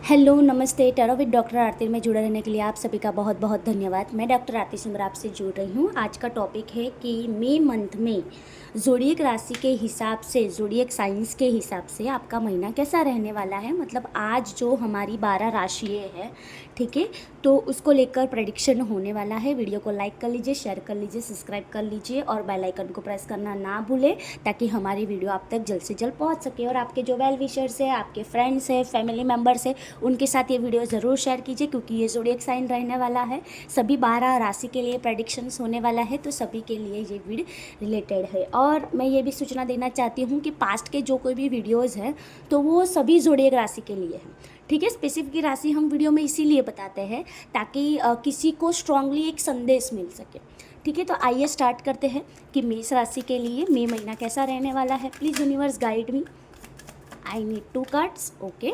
Hello नमस्ते tarot with doctor आरती में जुड़े रहने के लिए आप सभी का बहुत बहुत धन्यवाद। मैं डॉक्टर आरती सिमर आपसे जुड़ रही हूँ। आज का टॉपिक है कि मई मंथ में ज़ोडिएक राशि के हिसाब से, ज़ोडिएक साइंस के हिसाब से आपका महीना कैसा रहने वाला है। मतलब आज जो हमारी 12 राशियाँ हैं, ठीक है, तो उसको लेकर प्रेडिक्शन होने वाला है। वीडियो को लाइक कर लीजिए, शेयर कर लीजिए, सब्सक्राइब कर लीजिए और बेल आइकन को प्रेस करना ना भूलें ताकि हमारी वीडियो आप तक जल्द से जल्द पहुँच सके। और आपके जो वेल विशर्स है, आपके फ्रेंड्स है, फैमिली मेम्बर्स है, उनके साथ ये वीडियो ज़रूर शेयर कीजिए क्योंकि ये ज़ोडिएक साइन रहने वाला है। सभी 12 राशि के लिए प्रेडिक्शंस होने वाला है, तो सभी के लिए ये वीडियो रिलेटेड है। और मैं ये भी सूचना देना चाहती हूँ कि पास्ट के जो कोई भी वीडियोज़ हैं तो वो सभी ज़ोडिएक राशि के लिए हैं, ठीक है। स्पेसिफिक राशि हम वीडियो में इसीलिए बताते हैं ताकि किसी को स्ट्रांगली एक संदेश मिल सके, ठीक है। तो आइए स्टार्ट करते हैं कि मेष राशि के लिए मई महीना कैसा रहने वाला है। Please universe guide me, I need 2 cards. Okay,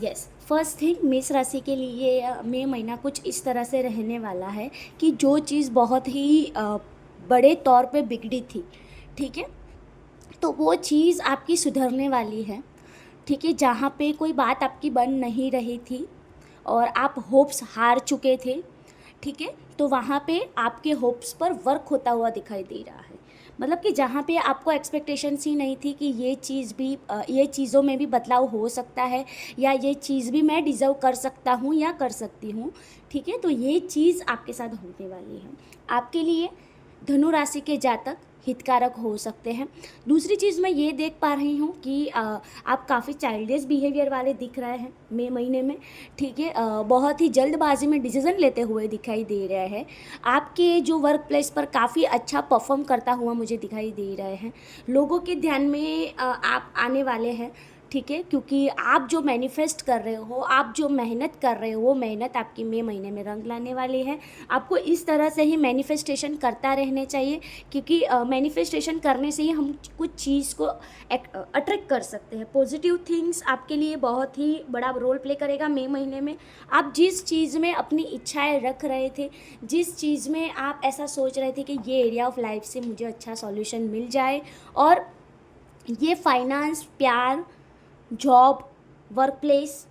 yes. First thing, मेष राशि के लिए मई महीना कुछ इस तरह से रहने वाला है कि जो चीज़ बहुत ही बड़े तौर पे बिगड़ी थी, ठीक है, तो वो चीज़ आपकी सुधरने वाली है, ठीक है। जहाँ पे कोई बात आपकी बन नहीं रही थी और आप होप्स हार चुके थे, ठीक है, तो वहाँ पे आपके होप्स पर वर्क होता हुआ दिखाई दे रहा है। मतलब कि जहाँ पे आपको एक्सपेक्टेशंस ही नहीं थी कि ये चीज़ भी ये चीज़ों में भी बदलाव हो सकता है या ये चीज़ भी मैं डिज़र्व कर सकता हूँ या कर सकती हूँ, ठीक है, तो ये चीज़ आपके साथ होने वाली है। आपके लिए धनु राशि के जातक हितकारक हो सकते हैं। दूसरी चीज़ मैं ये देख पा रही हूँ कि आप काफ़ी चाइल्डिश बिहेवियर वाले दिख रहे हैं मई महीने में, ठीक है। बहुत ही जल्दबाजी में डिसीज़न लेते हुए दिखाई दे रहे हैं। आपके जो वर्क प्लेस पर काफ़ी अच्छा परफॉर्म करता हुआ मुझे दिखाई दे रहे हैं। लोगों के ध्यान में आप आने वाले हैं, ठीक है, क्योंकि आप जो मैनिफेस्ट कर रहे हो, आप जो मेहनत कर रहे हो, वो मेहनत आपकी मई महीने में रंग लाने वाली है। आपको इस तरह से ही मैनिफेस्टेशन करता रहने चाहिए क्योंकि मैनिफेस्टेशन करने से ही हम कुछ चीज़ को अट्रैक्ट कर सकते हैं। पॉजिटिव थिंग्स आपके लिए बहुत ही बड़ा रोल प्ले करेगा मई महीने में। आप जिस चीज़ में अपनी इच्छाएं रख रहे थे, जिस चीज़ में आप ऐसा सोच रहे थे कि ये एरिया ऑफ लाइफ से मुझे अच्छा सॉल्यूशन मिल जाए, और ये फाइनेंस, प्यार, जॉब, वर्क प्लेस,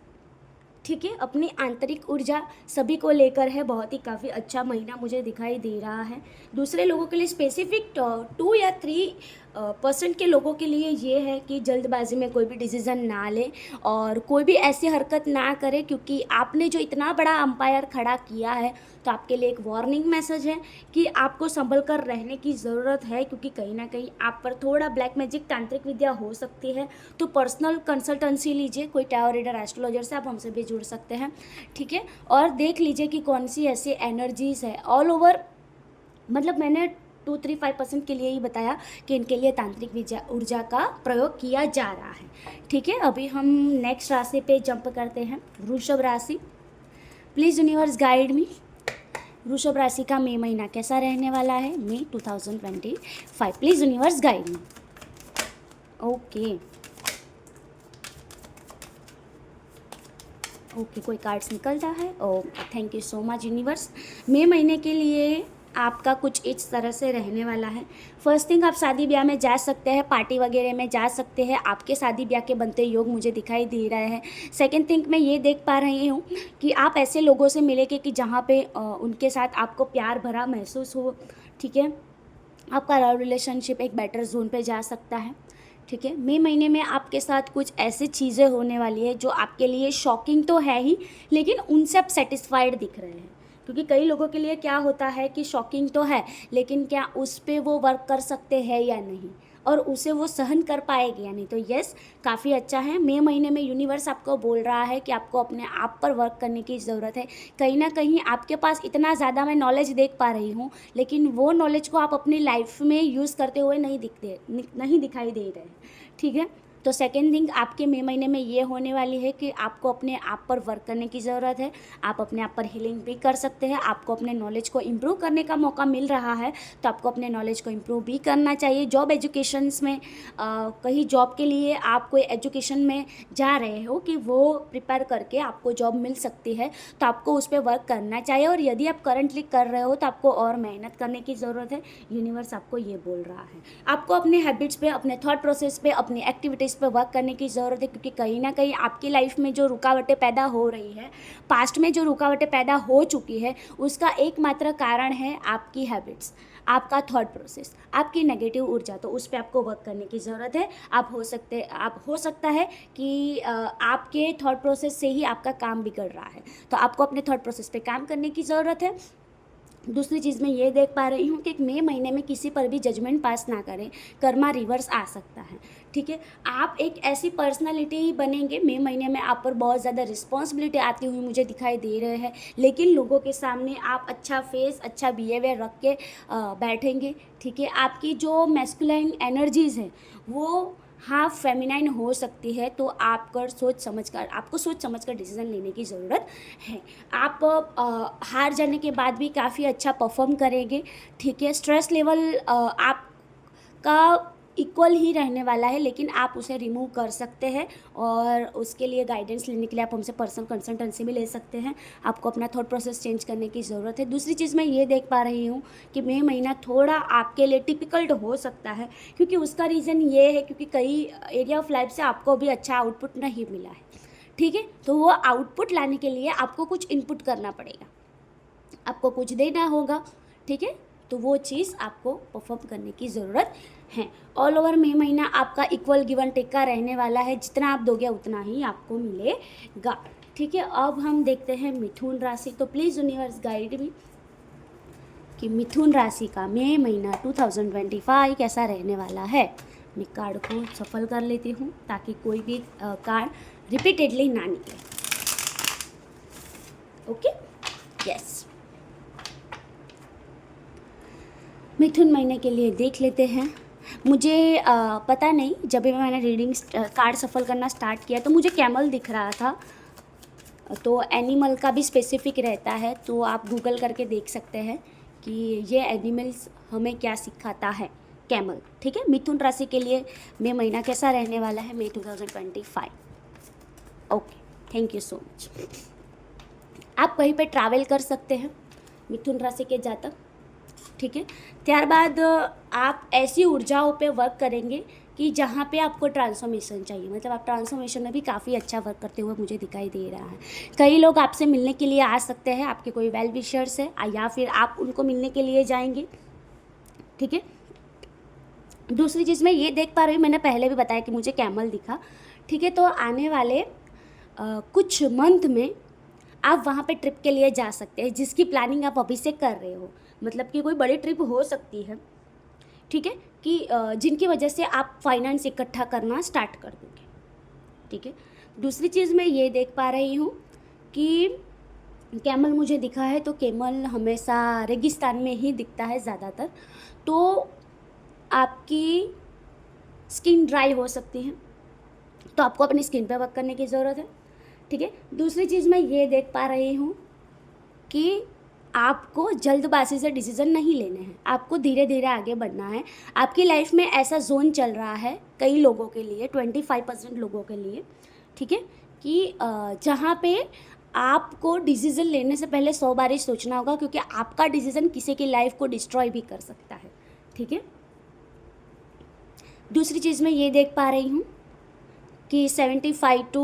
ठीक है, अपनी आंतरिक ऊर्जा सभी को लेकर है। बहुत ही काफ़ी अच्छा महीना मुझे दिखाई दे रहा है। दूसरे लोगों के लिए स्पेसिफिक 2 या 3% के लोगों के लिए ये है कि जल्दबाजी में कोई भी डिसीज़न ना ले और कोई भी ऐसी हरकत ना करे क्योंकि आपने जो इतना बड़ा अंपायर खड़ा किया है, तो आपके लिए एक वार्निंग मैसेज है कि आपको संभल कर रहने की ज़रूरत है क्योंकि कहीं ना कहीं आप पर थोड़ा ब्लैक मैजिक, तांत्रिक विद्या हो सकती है। तो पर्सनल कंसल्टेंसी लीजिए, कोई टैरो रीडर, एस्ट्रोलॉजर से आप हमसे भी जुड़ सकते हैं, ठीक है। और देख लीजिए कि कौन सी ऐसी एनर्जीज है ऑल ओवर। मतलब मैंने 2-3-5% के लिए ही बताया कि इनके लिए तांत्रिक ऊर्जा का प्रयोग किया जा रहा है, ठीक है। अभी हम नेक्स्ट राशि पे जंप करते हैं, वृषभ राशि। प्लीज़ यूनिवर्स गाइड मी, वृषभ राशि का मई महीना कैसा रहने वाला है, मई 2025। Please universe guide me. Okay okay, कोई कार्ड्स निकलता है। Okay, thank you so much universe. मई महीने के लिए आपका कुछ इस तरह से रहने वाला है। फर्स्ट थिंग, आप शादी ब्याह में जा सकते हैं, पार्टी वगैरह में जा सकते हैं, आपके शादी ब्याह के बनते योग मुझे दिखाई दे रहे हैं। सेकंड थिंग, मैं ये देख पा रही हूँ कि आप ऐसे लोगों से मिलेंगे कि जहाँ पे उनके साथ आपको प्यार भरा महसूस हो, ठीक है। आपका लव रिलेशनशिप एक बेटर जोन पे जा सकता है, ठीक है। मई महीने में आपके साथ कुछ ऐसी चीज़ें होने वाली है जो आपके लिए शॉकिंग तो है ही, लेकिन उनसे आप सेटिस्फाइड दिख रहे हैं। क्योंकि कई लोगों के लिए क्या होता है कि शॉकिंग तो है, लेकिन क्या उस पर वो वर्क कर सकते हैं या नहीं, और उसे वो सहन कर पाएगी या नहीं। तो यस, काफ़ी अच्छा है। मई महीने में यूनिवर्स आपको बोल रहा है कि आपको अपने आप पर वर्क करने की ज़रूरत है। कहीं ना कहीं आपके पास इतना ज़्यादा मैं नॉलेज देख पा रही हूँ, लेकिन वो नॉलेज को आप अपनी लाइफ में यूज़ करते हुए नहीं दिखाई दे रहे हैं, ठीक है। तो सेकेंड थिंग, आपके मई महीने में ये होने वाली है कि आपको अपने आप पर वर्क करने की ज़रूरत है। आप अपने आप पर हीलिंग भी कर सकते हैं। आपको अपने नॉलेज को इम्प्रूव करने का मौका मिल रहा है, तो आपको अपने नॉलेज को इम्प्रूव भी करना चाहिए। जॉब एजुकेशंस में कहीं जॉब के लिए आप कोई एजुकेशन में जा रहे हो कि वो प्रिपेयर करके आपको जॉब मिल सकती है, तो आपको उस पर वर्क करना चाहिए। और यदि आप करंटली कर रहे हो तो आपको और मेहनत करने की ज़रूरत है। यूनिवर्स आपको ये बोल रहा है। आपको अपने हैबिट्स पे, अपने थॉट प्रोसेस पे, अपनी एक्टिविटीज़ इस पर वर्क करने की ज़रूरत है, क्योंकि कहीं ना कहीं आपकी लाइफ में जो रुकावटें पैदा हो रही है, पास्ट में जो रुकावटें पैदा हो चुकी है, उसका एकमात्र कारण है आपकी हैबिट्स, आपका थॉट प्रोसेस, आपकी नेगेटिव ऊर्जा। तो उस पर आपको वर्क करने की ज़रूरत है। आप हो सकता है कि आपके थॉट प्रोसेस से ही आपका काम बिगड़ रहा है, तो आपको अपने थॉट प्रोसेस पे काम करने की ज़रूरत है। दूसरी चीज़ मैं ये देख पा रही हूँ कि मई महीने में किसी पर भी जजमेंट पास ना करें, कर्मा रिवर्स आ सकता है। ठीक है, आप एक ऐसी पर्सनालिटी बनेंगे, मई महीने में आप पर बहुत ज़्यादा रिस्पॉन्सिबिलिटी आती हुई मुझे दिखाई दे रहे हैं, लेकिन लोगों के सामने आप अच्छा फेस, अच्छा बिहेवियर रख के बैठेंगे। ठीक है, आपकी जो मैस्कुलाइन एनर्जीज़ हैं वो हाँ फेमिनाइन हो सकती है, तो आपको सोच समझ कर डिसीजन लेने की ज़रूरत है। आप हार जाने के बाद भी काफ़ी अच्छा परफॉर्म करेंगे। ठीक है, स्ट्रेस लेवल आपका इक्वल ही रहने वाला है, लेकिन आप उसे रिमूव कर सकते हैं, और उसके लिए गाइडेंस लेने के लिए आप हमसे पर्सनल कंसल्टेंसी भी ले सकते हैं। आपको अपना थॉट प्रोसेस चेंज करने की ज़रूरत है। दूसरी चीज़ मैं ये देख पा रही हूँ कि मई महीना थोड़ा आपके लिए टिपिकल्ट हो सकता है, क्योंकि उसका रीज़न ये है क्योंकि कई एरिया ऑफ लाइफ से आपको भी अच्छा आउटपुट नहीं मिला है। ठीक है, तो वो आउटपुट लाने के लिए आपको कुछ इनपुट करना पड़ेगा, आपको कुछ देना होगा। ठीक है, तो वो चीज़ आपको परफॉर्म करने की ज़रूरत है। ऑल ओवर मई महीना आपका इक्वल गिव एंड टेक का रहने वाला है, जितना आप दोगे उतना ही आपको मिलेगा। ठीक है, अब हम देखते हैं मिथुन राशि। तो प्लीज़ यूनिवर्स गाइड मी कि मिथुन राशि का मई महीना 2025 कैसा रहने वाला है। मैं कार्ड को सफल कर लेती हूँ ताकि कोई भी कार्ड रिपीटेडली ना निकले। ओके, यस, मिथुन महीने के लिए देख लेते हैं। मुझे पता नहीं, जब भी मैंने रीडिंग कार्ड सफल करना स्टार्ट किया तो मुझे कैमल दिख रहा था, तो एनिमल का भी स्पेसिफिक रहता है, तो आप गूगल करके देख सकते हैं कि ये एनिमल्स हमें क्या सिखाता है, कैमल। ठीक है, मिथुन राशि के लिए मई महीना कैसा रहने वाला है, मई 2025। Okay, thank you so much. आप कहीं पे ट्रैवल कर सकते हैं मिथुन राशि के जातक। ठीक है, त्यारबाद आप ऐसी ऊर्जाओं पे वर्क करेंगे कि जहाँ पे आपको ट्रांसफॉर्मेशन चाहिए, मतलब आप ट्रांसफॉर्मेशन में भी काफ़ी अच्छा वर्क करते हुए मुझे दिखाई दे रहा है। कई लोग आपसे मिलने के लिए आ सकते हैं, आपके कोई वेल विशर्स है, या फिर आप उनको मिलने के लिए जाएंगे। ठीक है, दूसरी चीज़ मैं ये देख पा रही हूँ, मैंने पहले भी बताया कि मुझे कैमल दिखा। ठीक है, तो आने वाले कुछ मंथ में आप वहाँ पे ट्रिप के लिए जा सकते हैं, जिसकी प्लानिंग आप अभी से कर रहे हो। मतलब कि कोई बड़ी ट्रिप हो सकती है, ठीक है, कि जिनकी वजह से आप फाइनेंस इकट्ठा करना स्टार्ट कर दोगे। ठीक है, दूसरी चीज़ मैं ये देख पा रही हूँ कि कैमल मुझे दिखा है, तो कैमल हमेशा रेगिस्तान में ही दिखता है ज़्यादातर, तो आपकी स्किन ड्राई हो सकती है, तो आपको अपनी स्किन पे वर्क करने की ज़रूरत है। ठीक है, दूसरी चीज़ मैं ये देख पा रही हूँ कि आपको जल्दबाजी से डिसीज़न नहीं लेने हैं, आपको धीरे धीरे आगे बढ़ना है। आपकी लाइफ में ऐसा जोन चल रहा है कई लोगों के लिए, 25% लोगों के लिए, ठीक है, कि जहाँ पे आपको डिसीज़न लेने से पहले 100 बार ही सोचना होगा, क्योंकि आपका डिसीज़न किसी की लाइफ को डिस्ट्रॉय भी कर सकता है। ठीक है, दूसरी चीज़ मैं ये देख पा रही हूँ कि 75 to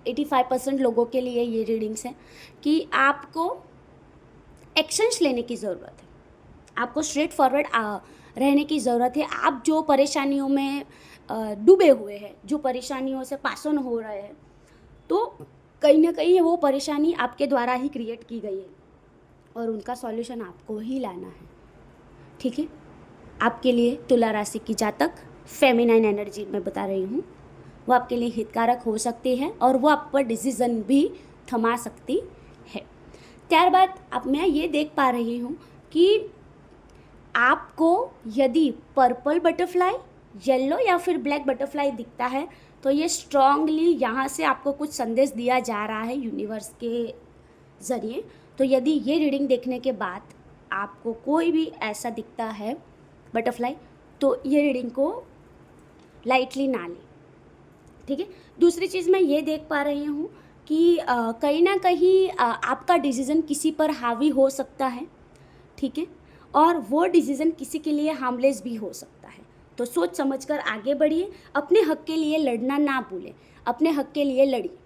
85% लोगों के लिए ये रीडिंग्स हैं कि आपको एक्शंस लेने की ज़रूरत है, आपको स्ट्रेट फॉरवर्ड रहने की ज़रूरत है। आप जो परेशानियों में डूबे हुए हैं, जो परेशानियों से पास ऑन हो रहे हैं, तो कहीं ना कहीं वो परेशानी आपके द्वारा ही क्रिएट की गई है और उनका सॉल्यूशन आपको ही लाना है। ठीक है, आपके लिए तुला राशि की जातक फेमिनाइन एनर्जी मैं बता रही हूँ, वो आपके लिए हितकारक हो सकती है और वो आप पर डिसीज़न भी थमा सकती है। त्यारबाद अब मैं ये देख पा रही हूँ कि आपको यदि पर्पल बटरफ्लाई, येलो या फिर ब्लैक बटरफ्लाई दिखता है, तो ये स्ट्रांगली यहाँ से आपको कुछ संदेश दिया जा रहा है यूनिवर्स के ज़रिए। तो यदि ये रीडिंग देखने के बाद आपको कोई भी ऐसा दिखता है बटरफ्लाई, तो ये रीडिंग को लाइटली ना लें। ठीक है, दूसरी चीज़ मैं ये देख पा रही हूँ कि कहीं ना कहीं आपका डिसीज़न किसी पर हावी हो सकता है। ठीक है, और वो डिसीज़न किसी के लिए हार्मलेस भी हो सकता है। तो सोच समझकर आगे बढ़िए, अपने हक के लिए लड़ना ना भूलें, अपने हक के लिए लड़िए,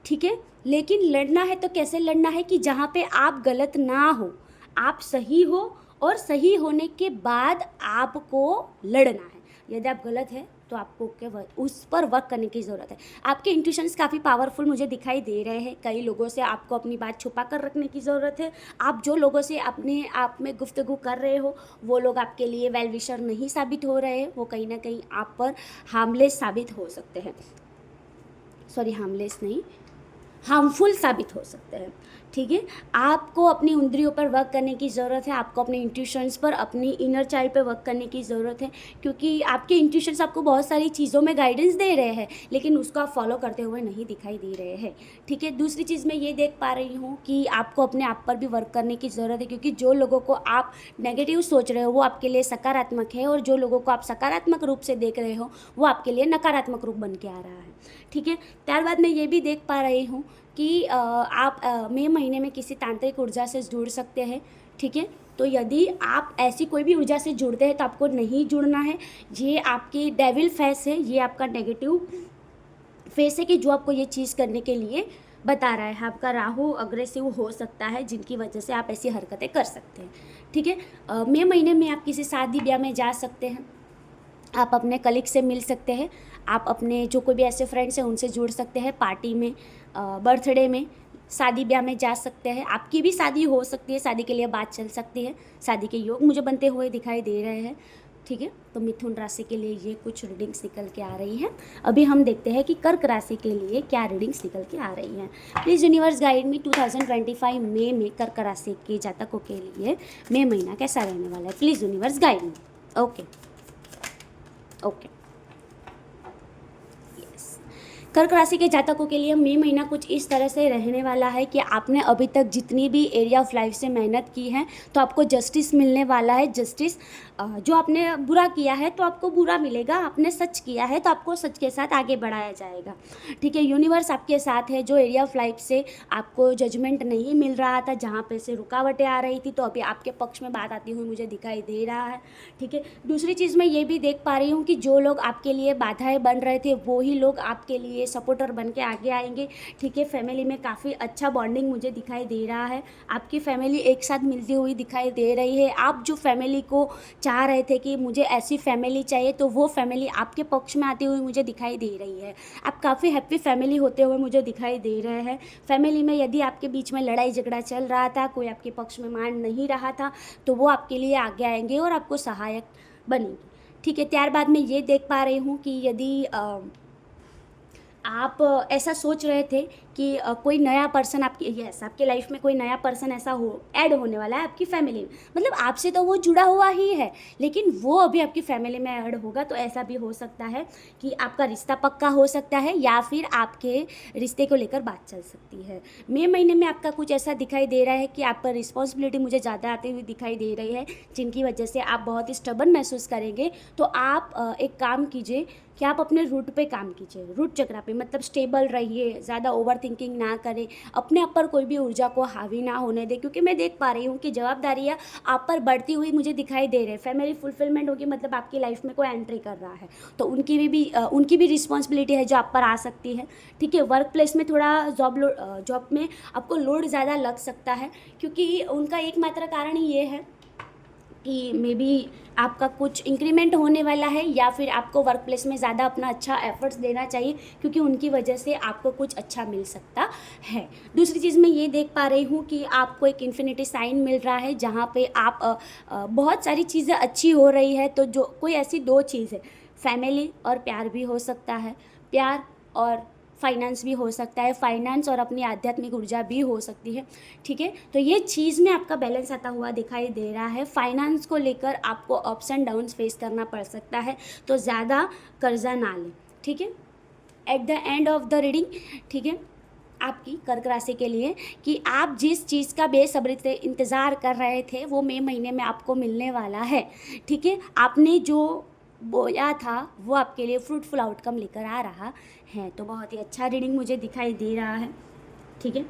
ठीक है। लेकिन लड़ना है तो कैसे लड़ना है कि जहाँ पे आप गलत ना हो, आप सही हो, और सही होने के बाद आपको लड़ना है। यदि आप गलत है तो आपको उस पर वर्क करने की ज़रूरत है। आपके इंट्यूशंस काफ़ी पावरफुल मुझे दिखाई दे रहे हैं। कई लोगों से आपको अपनी बात छुपा कर रखने की ज़रूरत है। आप जो लोगों से अपने आप में गुफ्तगू कर रहे हो वो लोग आपके लिए वेल विशर नहीं साबित हो रहे हैं, वो कहीं ना कहीं आप पर हार्मलेस साबित हो सकते हैं। सॉरी, हार्मलेस नहीं, हार्मफुल साबित हो सकते हैं, ठीक है। आपको अपनी इंद्रियों पर वर्क करने की ज़रूरत है, आपको अपने इंट्यूशंस पर, अपनी इनर चाइल्ड पर वर्क करने की ज़रूरत है, क्योंकि आपके इंट्यूशंस आपको बहुत सारी चीज़ों में गाइडेंस दे रहे हैं, लेकिन उसको आप फॉलो करते हुए नहीं दिखाई दे रहे हैं, ठीक है। दूसरी चीज़ मैं ये देख पा रही हूँ कि आपको अपने आप पर भी वर्क करने की ज़रूरत है, क्योंकि जो लोगों को आप नेगेटिव सोच रहे हो वो आपके लिए सकारात्मक है, और जो लोगों को आप सकारात्मक रूप से देख रहे हो वो आपके लिए नकारात्मक रूप बन के आ रहा है, ठीक है। त्यारबाद मैं ये भी देख पा रही हूँ कि आप मई महीने में किसी तांत्रिक ऊर्जा से जुड़ सकते हैं, ठीक है। तो यदि आप ऐसी कोई भी ऊर्जा से जुड़ते हैं तो आपको नहीं जुड़ना है। ये आपकी डेविल फेस है, ये आपका नेगेटिव फेस है कि जो आपको ये चीज़ करने के लिए बता रहा है। आपका राहु अग्रेसिव हो सकता है, जिनकी वजह से आप ऐसी हरकतें कर सकते हैं, ठीक है। मई महीने में आप किसी शादी ब्याह में जा सकते हैं, आप अपने कलीग से मिल सकते हैं, आप अपने जो कोई भी ऐसे फ्रेंड्स हैं उनसे जुड़ सकते हैं, पार्टी में, बर्थडे में, शादी ब्याह में जा सकते हैं। आपकी भी शादी हो सकती है, शादी के लिए बात चल सकती है, शादी के योग मुझे बनते हुए दिखाई दे रहे हैं, ठीक है। तो मिथुन राशि के लिए ये कुछ रीडिंग्स निकल के आ रही हैं। अभी हम देखते हैं कि कर्क राशि के लिए क्या रीडिंग्स निकल के आ रही हैं। प्लीज़ यूनिवर्स गाइड मी 2025 मई में कर्क राशि के जातकों के लिए मई महीना कैसा रहने वाला है। Please universe guide me. Okay okay, yes. कर्क राशि के जातकों के लिए मई महीना कुछ इस तरह से रहने वाला है कि आपने अभी तक जितनी भी एरिया ऑफ लाइफ से मेहनत की है तो आपको जस्टिस मिलने वाला है। जस्टिस, जो आपने बुरा किया है तो आपको बुरा मिलेगा, आपने सच किया है तो आपको सच के साथ आगे बढ़ाया जाएगा, ठीक है। यूनिवर्स आपके साथ है। जो एरिया ऑफ लाइफ से आपको जजमेंट नहीं मिल रहा था, जहाँ पे से रुकावटें आ रही थी, तो अभी आपके पक्ष में बात आती हुई मुझे दिखाई दे रहा है, ठीक है। दूसरी चीज़ मैं ये भी देख पा रही हूँ कि जो लोग आपके लिए बाधाएं बन रहे थे वो ही लोग आपके लिए सपोर्टर बन के आगे आएंगे, ठीक है। फैमिली में काफ़ी अच्छा बॉन्डिंग मुझे दिखाई दे रहा है। आपकी फैमिली एक साथ मिलती हुई दिखाई दे रही है। आप जो फैमिली को चाह रहे थे कि मुझे ऐसी फैमिली चाहिए, तो वो फैमिली आपके पक्ष में आती हुई मुझे दिखाई दे रही है। आप काफ़ी हैप्पी फैमिली होते हुए मुझे दिखाई दे रहे हैं। फैमिली में यदि आपके बीच में लड़ाई झगड़ा चल रहा था, कोई आपके पक्ष में मान नहीं रहा था, तो वो आपके लिए आगे आएंगे और आपको सहायक बनेंगे, ठीक है। त्यारबाद मैं ये देख पा रही हूँ कि यदि आप ऐसा सोच रहे थे कि कोई नया पर्सन आपके लाइफ में कोई नया पर्सन ऐसा ऐड होने वाला है आपकी फैमिली में, मतलब आपसे तो वो जुड़ा हुआ ही है लेकिन वो अभी आपकी फैमिली में ऐड होगा। तो ऐसा भी हो सकता है कि आपका रिश्ता पक्का हो सकता है, या फिर आपके रिश्ते को लेकर बात चल सकती है। मई महीने में आपका कुछ ऐसा दिखाई दे रहा है कि आप पर रिस्पॉन्सिबिलिटी मुझे ज़्यादा आती हुई दिखाई दे रही है, जिनकी वजह से आप बहुत ही स्टबर्न महसूस करेंगे। तो आप एक काम कीजिए कि आप अपने रूट पे काम कीजिए, रूट चक्रा पे, मतलब स्टेबल रहिए, ज़्यादा ओवर थिंकिंग ना करें, अपने आप पर कोई भी ऊर्जा को हावी ना होने दें, क्योंकि मैं देख पा रही हूँ कि जवाबदारियाँ आप पर बढ़ती हुई मुझे दिखाई दे रहे हैं। फैमिली फुलफिलमेंट होगी, मतलब आपकी लाइफ में कोई एंट्री कर रहा है तो उनकी भी रिस्पॉन्सिबिलिटी है जो आप पर आ सकती है, ठीक है। वर्क प्लेस में थोड़ा जॉब में आपको लोड ज़्यादा लग सकता है, क्योंकि उनका एकमात्र कारण ही ये है कि मे बी आपका कुछ इंक्रीमेंट होने वाला है, या फिर आपको वर्क प्लेस में ज़्यादा अपना अच्छा एफर्ट्स देना चाहिए, क्योंकि उनकी वजह से आपको कुछ अच्छा मिल सकता है। दूसरी चीज़ मैं ये देख पा रही हूँ कि आपको एक इन्फिनिटी साइन मिल रहा है, जहाँ पे आप बहुत सारी चीज़ें अच्छी हो रही है। तो जो कोई ऐसी दो चीज़ है, फैमिली और प्यार भी हो सकता है, प्यार और फाइनेंस भी हो सकता है, फाइनेंस और अपनी आध्यात्मिक ऊर्जा भी हो सकती है, ठीक है। तो ये चीज़ में आपका बैलेंस आता हुआ दिखाई दे रहा है। फाइनेंस को लेकर आपको अप्स एंड डाउन्स फेस करना पड़ सकता है, तो ज़्यादा कर्जा ना लें, ठीक है। At the end of the reading, ठीक है, आपकी कर्क राशि के लिए कि आप जिस चीज़ का बेसब्री से इंतज़ार कर रहे थे वो मई महीने में आपको मिलने वाला है, ठीक है। आपने जो बोया था वो आपके लिए फ्रूटफुल आउटकम लेकर आ रहा है। तो बहुत ही अच्छा रीडिंग मुझे दिखाई दे रहा है, ठीक है।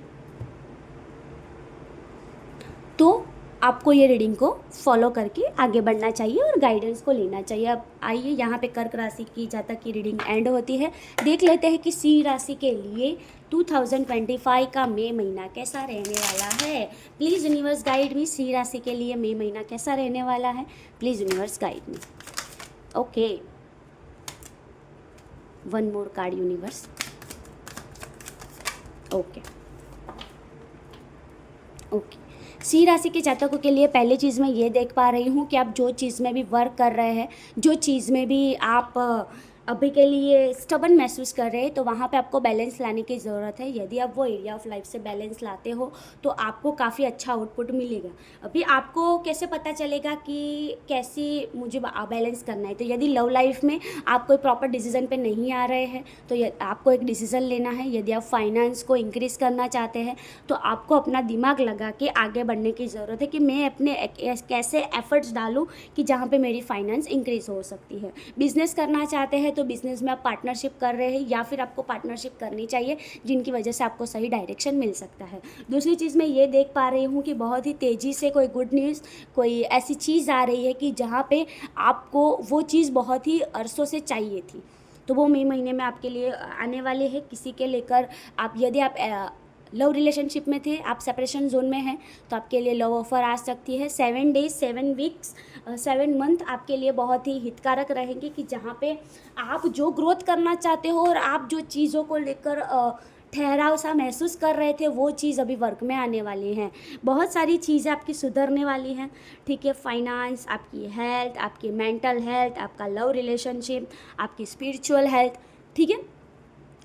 तो आपको ये रीडिंग को फॉलो करके आगे बढ़ना चाहिए और गाइडेंस को लेना चाहिए। अब आइए यहाँ पे कर्क राशि की जातक की रीडिंग एंड होती है। देख लेते हैं कि सिंह राशि के लिए 2025 का मई महीना कैसा रहने वाला है। प्लीज़ यूनिवर्स गाइड मी, सिंह राशि के लिए मई महीना कैसा रहने वाला है। Please universe guide me. Okay, one more card universe. Okay okay, Singh राशि के जातकों के लिए पहली चीज़ मैं ये देख पा रही हूँ कि आप जो चीज़ में भी वर्क कर रहे हैं, जो चीज़ में भी आप अभी के लिए स्टबन महसूस कर रहे हैं, तो वहाँ पे आपको बैलेंस लाने की ज़रूरत है। यदि आप वो एरिया ऑफ लाइफ से बैलेंस लाते हो तो आपको काफ़ी अच्छा आउटपुट मिलेगा। अभी आपको कैसे पता चलेगा कि कैसी मुझे बैलेंस करना है, तो यदि लव लाइफ में आप कोई प्रॉपर डिसीजन पे नहीं आ रहे हैं तो आपको एक डिसीज़न लेना है। यदि आप फाइनेंस को इंक्रीज़ करना चाहते हैं तो आपको अपना दिमाग लगा के आगे बढ़ने की ज़रूरत है कि मैं अपने कैसे एफर्ट्स डालूँ कि जहाँ पे मेरी फाइनेंस इंक्रीज़ हो सकती है। बिज़नेस करना चाहते हैं तो बिज़नेस में आप पार्टनरशिप कर रहे हैं या फिर आपको पार्टनरशिप करनी चाहिए जिनकी वजह से आपको सही डायरेक्शन मिल सकता है। दूसरी चीज़ मैं ये देख पा रही हूँ कि बहुत ही तेज़ी से कोई गुड न्यूज़, कोई ऐसी चीज़ आ रही है कि जहाँ पे आपको वो चीज़ बहुत ही अरसों से चाहिए थी, तो वो मई महीने में आपके लिए आने वाले है। किसी के लेकर आप, यदि आप लव रिलेशनशिप में थे, आप सेपरेशन जोन में हैं, तो आपके लिए लव ऑफर आ सकती है। 7 डेज 7 वीक्स 7 मंथ आपके लिए बहुत ही हितकारक रहेंगे कि जहाँ पे आप जो ग्रोथ करना चाहते हो और आप जो चीज़ों को लेकर ठहराव सा महसूस कर रहे थे, वो चीज़ अभी वर्क में आने वाली हैं। बहुत सारी चीज़ें आपकी सुधरने वाली हैं, ठीक है। फाइनेंस, आपकी हेल्थ, आपकी मेंटल हेल्थ, आपका लव रिलेशनशिप, आपकी स्पिरिचुअल हेल्थ, ठीक है।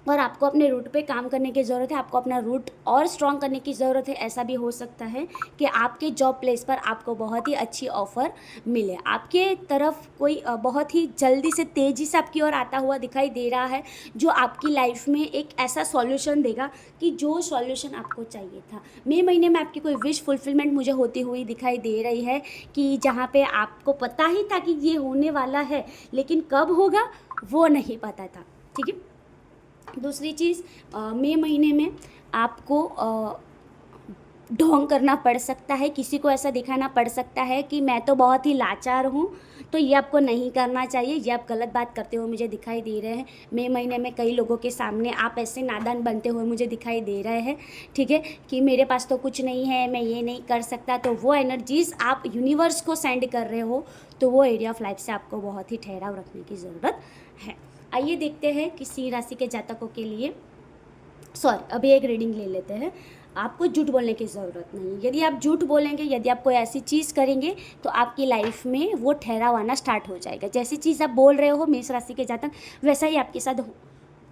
और आपको अपने रूट पे काम करने की ज़रूरत है, आपको अपना रूट और स्ट्रॉन्ग करने की ज़रूरत है। ऐसा भी हो सकता है कि आपके जॉब प्लेस पर आपको बहुत ही अच्छी ऑफ़र मिले, आपके तरफ कोई बहुत ही जल्दी से तेज़ी से आपकी ओर आता हुआ दिखाई दे रहा है, जो आपकी लाइफ में एक ऐसा सॉल्यूशन देगा कि जो सॉल्यूशन आपको चाहिए था। मई महीने में आपकी कोई विश फुलफिलमेंट मुझे होती हुई दिखाई दे रही है कि जहाँ पे आपको पता ही था कि ये होने वाला है, लेकिन कब होगा वो नहीं पता था, ठीक है। दूसरी चीज़, मई महीने में आपको ढोंग करना पड़ सकता है, किसी को ऐसा दिखाना पड़ सकता है कि मैं तो बहुत ही लाचार हूँ, तो ये आपको नहीं करना चाहिए। ये आप गलत बात करते हुए मुझे दिखाई दे रहे हैं। मई महीने में कई लोगों के सामने आप ऐसे नादान बनते हुए मुझे दिखाई दे रहे हैं, ठीक है, कि मेरे पास तो कुछ नहीं है, मैं ये नहीं कर सकता। तो वो एनर्जीज़ आप यूनिवर्स को सेंड कर रहे हो, तो वो एरिया ऑफ लाइफ से आपको बहुत ही ठहराव रखने की ज़रूरत है। आइए देखते हैं कि सिंह राशि के जातकों के लिए, अभी एक रीडिंग ले लेते हैं। आपको झूठ बोलने की ज़रूरत नहीं। यदि आप झूठ बोलेंगे, यदि आप कोई ऐसी चीज़ करेंगे तो आपकी लाइफ में वो ठहराव आना स्टार्ट हो जाएगा। जैसी चीज़ आप बोल रहे हो मेष राशि के जातक, वैसा ही आपके साथ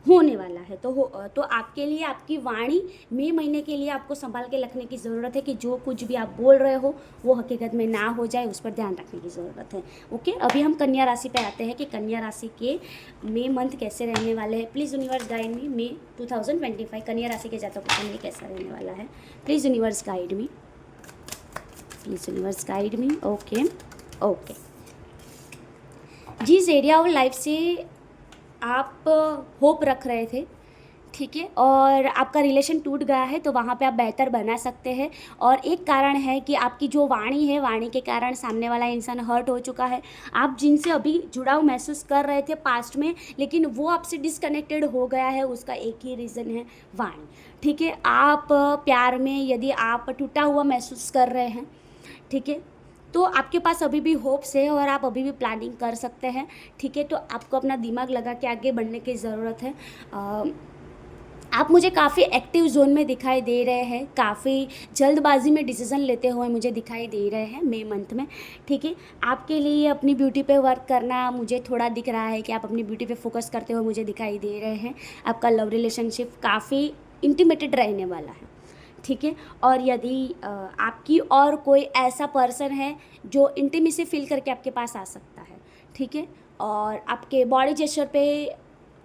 होने वाला है। तो आपके लिए आपकी वाणी मई महीने के लिए आपको संभाल के रखने की ज़रूरत है कि जो कुछ भी आप बोल रहे हो वो हकीकत में ना हो जाए, उस पर ध्यान रखने की ज़रूरत है। ओके, अभी हम कन्या राशि पे आते हैं कि कन्या राशि के मई मंथ कैसे रहने वाले हैं। प्लीज़ यूनिवर्स गाइड मी, मई 2025 कन्या राशि के जातकों के लिए कैसा रहने वाला है। Please universe guide me, please universe guide me. Okay okay, जिस एरिया ऑफ लाइफ से आप होप रख रहे थे, ठीक है, और आपका रिलेशन टूट गया है, तो वहाँ पे आप बेहतर बना सकते हैं। और एक कारण है कि आपकी जो वाणी है, वाणी के कारण सामने वाला इंसान हर्ट हो चुका है। आप जिनसे अभी जुड़ाव महसूस कर रहे थे पास्ट में, लेकिन वो आपसे डिसकनेक्टेड हो गया है, उसका एक ही रीज़न है, वाणी, ठीक है। आप प्यार में यदि आप टूटा हुआ महसूस कर रहे हैं, ठीक है, तो आपके पास अभी भी होप्स है और आप अभी भी प्लानिंग कर सकते हैं, ठीक है। तो आपको अपना दिमाग लगा के आगे बढ़ने की ज़रूरत है। आप मुझे काफ़ी एक्टिव जोन में दिखाई दे रहे हैं, काफ़ी जल्दबाजी में डिसीज़न लेते हुए मुझे दिखाई दे रहे हैं मई मंथ में, ठीक है। आपके लिए अपनी ब्यूटी पे वर्क करना मुझे थोड़ा दिख रहा है कि आप अपनी ब्यूटी पे फोकस करते हुए मुझे दिखाई दे रहे हैं। आपका लव रिलेशनशिप काफ़ी इंटीमेटेड रहने वाला है, ठीक है। और यदि आपकी और कोई ऐसा पर्सन है जो इंटीमेसी फील करके आपके पास आ सकता है, ठीक है, और आपके बॉडी जेस्चर पे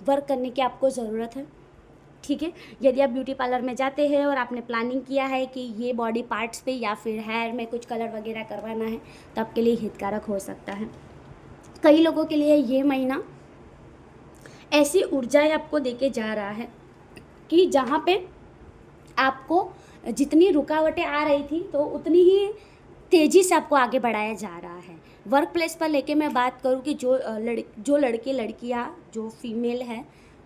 वर्क करने की आपको ज़रूरत है, ठीक है। यदि आप ब्यूटी पार्लर में जाते हैं और आपने प्लानिंग किया है कि ये बॉडी पार्ट्स पे या फिर हेयर में कुछ कलर वगैरह करवाना है, तो आपके लिए हितकारक हो सकता है। कई लोगों के लिए ये महीना ऐसी ऊर्जाएं आपको देके जा रहा है कि जहाँ पे आपको जितनी रुकावटें आ रही थी तो उतनी ही तेज़ी से आपको आगे बढ़ाया जा रहा है। वर्क प्लेस पर लेके मैं बात करूँ कि जो लड़के लड़कियाँ जो फीमेल है,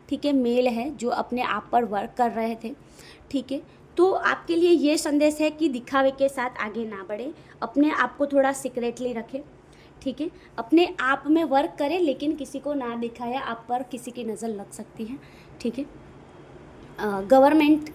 ठीक है, मेल है, जो अपने आप पर वर्क कर रहे थे, ठीक है, तो आपके लिए ये संदेश है कि दिखावे के साथ आगे ना बढ़े, अपने आप को थोड़ा सीक्रेटली रखें, ठीक है, अपने आप में वर्क करें लेकिन किसी को ना दिखाया, आप पर किसी की नज़र लग सकती है, ठीक है। गवर्नमेंट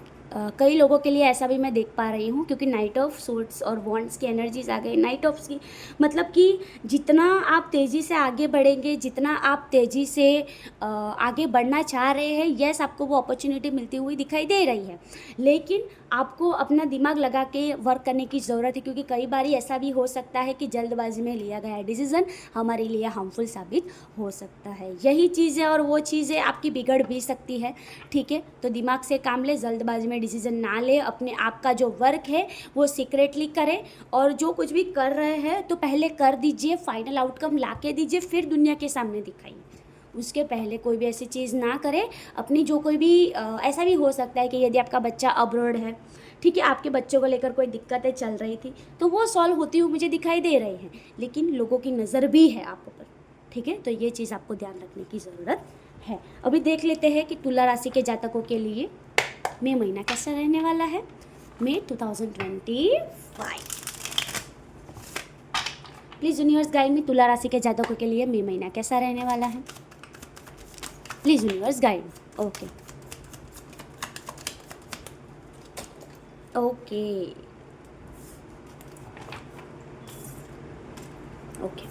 कई लोगों के लिए ऐसा भी मैं देख पा रही हूँ, क्योंकि नाइट ऑफ सोर्ड्स और वॉन्ड्स की एनर्जीज आ गई। नाइट ऑफ की मतलब कि जितना आप तेज़ी से आगे बढ़ेंगे, जितना आप तेज़ी से आगे बढ़ना चाह रहे हैं, यस आपको वो अपॉर्चुनिटी मिलती हुई दिखाई दे रही है, लेकिन आपको अपना दिमाग लगा के वर्क करने की ज़रूरत है, क्योंकि कई बार ऐसा भी हो सकता है कि जल्दबाजी में लिया गया डिसीज़न हमारे लिए हार्मफुल साबित हो सकता है। यही चीज़ें और वो चीज़ें आपकी बिगड़ भी सकती है, ठीक है। तो दिमाग से काम ले, जल्दबाजी में डिसीज़न ना ले, अपने आप का जो वर्क है वो सीक्रेटली करें, और जो कुछ भी कर रहे हैं तो पहले कर दीजिए, फाइनल आउटकम ला के दीजिए, फिर दुनिया के सामने दिखाइए। उसके पहले कोई भी ऐसी चीज़ ना करें। अपनी जो कोई भी ऐसा भी हो सकता है कि यदि आपका बच्चा अब्रॉड है, ठीक है, आपके बच्चों को लेकर कोई दिक्कतें चल रही थी तो वो सॉल्व होती हुई मुझे दिखाई दे रही हैं, लेकिन लोगों की नज़र भी है आप पर, ठीक है। तो ये चीज़ आपको ध्यान रखने की ज़रूरत है। अभी देख लेते हैं कि तुला राशि के जातकों के लिए मई महीना कैसा रहने वाला है। मई 2025। प्लीज़ यूनिवर्स गाइड में तुला राशि के जातकों के लिए मई महीना कैसा रहने वाला है। Please universe guide. Okay okay okay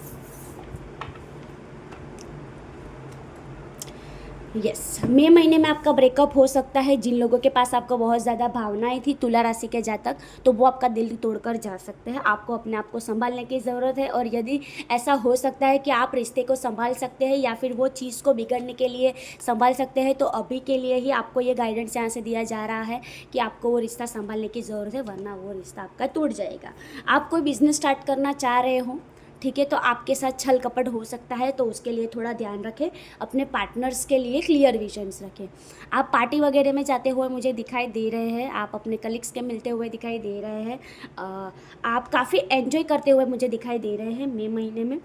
yes, मई महीने में आपका ब्रेकअप हो सकता है। जिन लोगों के पास आपको बहुत ज़्यादा भावनाएं थी, तुला राशि के जातक, तो वो आपका दिल तोड़कर जा सकते हैं। आपको अपने आप को संभालने की ज़रूरत है, और यदि ऐसा हो सकता है कि आप रिश्ते को संभाल सकते हैं या फिर वो चीज़ को बिगड़ने के लिए संभाल सकते हैं, तो अभी के लिए ही आपको ये गाइडेंस यहाँ से दिया जा रहा है कि आपको वो रिश्ता संभालने की ज़रूरत है, वरना वो रिश्ता आपका टूट जाएगा। आप कोई बिजनेस स्टार्ट करना चाह रहे हो, ठीक है, तो आपके साथ छल कपट हो सकता है, तो उसके लिए थोड़ा ध्यान रखें। अपने पार्टनर्स के लिए क्लियर विजन्स रखें। आप पार्टी वगैरह में जाते हुए मुझे दिखाई दे रहे हैं, आप अपने कलीग्स के मिलते हुए दिखाई दे रहे हैं, आप काफ़ी एंजॉय करते हुए मुझे दिखाई दे रहे हैं मई महीने में,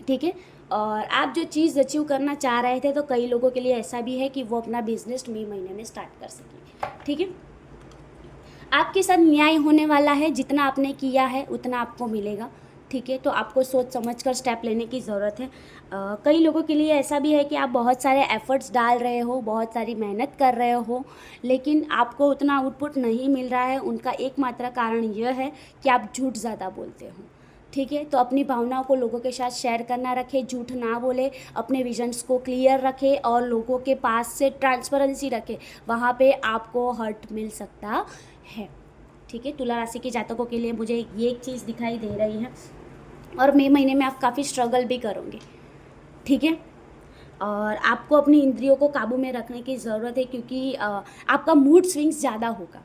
ठीक है। और आप जो चीज़ अचीव करना चाह रहे थे, तो कई लोगों के लिए ऐसा भी है कि वो अपना बिजनेस मई महीने में स्टार्ट कर सकें, ठीक है। आपके साथ न्याय होने वाला है, जितना आपने किया है उतना आपको मिलेगा, ठीक है। तो आपको सोच समझ कर स्टेप लेने की ज़रूरत है। कई लोगों के लिए ऐसा भी है कि आप बहुत सारे एफ़र्ट्स डाल रहे हो, बहुत सारी मेहनत कर रहे हो, लेकिन आपको उतना आउटपुट नहीं मिल रहा है। उनका एकमात्र कारण यह है कि आप झूठ ज़्यादा बोलते हो, ठीक है। तो अपनी भावनाओं को लोगों के साथ शेयर करना रखें, झूठ ना बोले, अपने विजन्स को क्लियर रखें और लोगों के पास से ट्रांसपेरेंसी रखें। वहाँ पे आपको हर्ट मिल सकता है, ठीक है। तुला राशि के जातकों के लिए मुझे ये एक चीज़ दिखाई दे रही है, और मई महीने में आप काफ़ी स्ट्रगल भी करोगे, ठीक है। और आपको अपनी इंद्रियों को काबू में रखने की ज़रूरत है, क्योंकि आपका मूड स्विंग्स ज़्यादा होगा,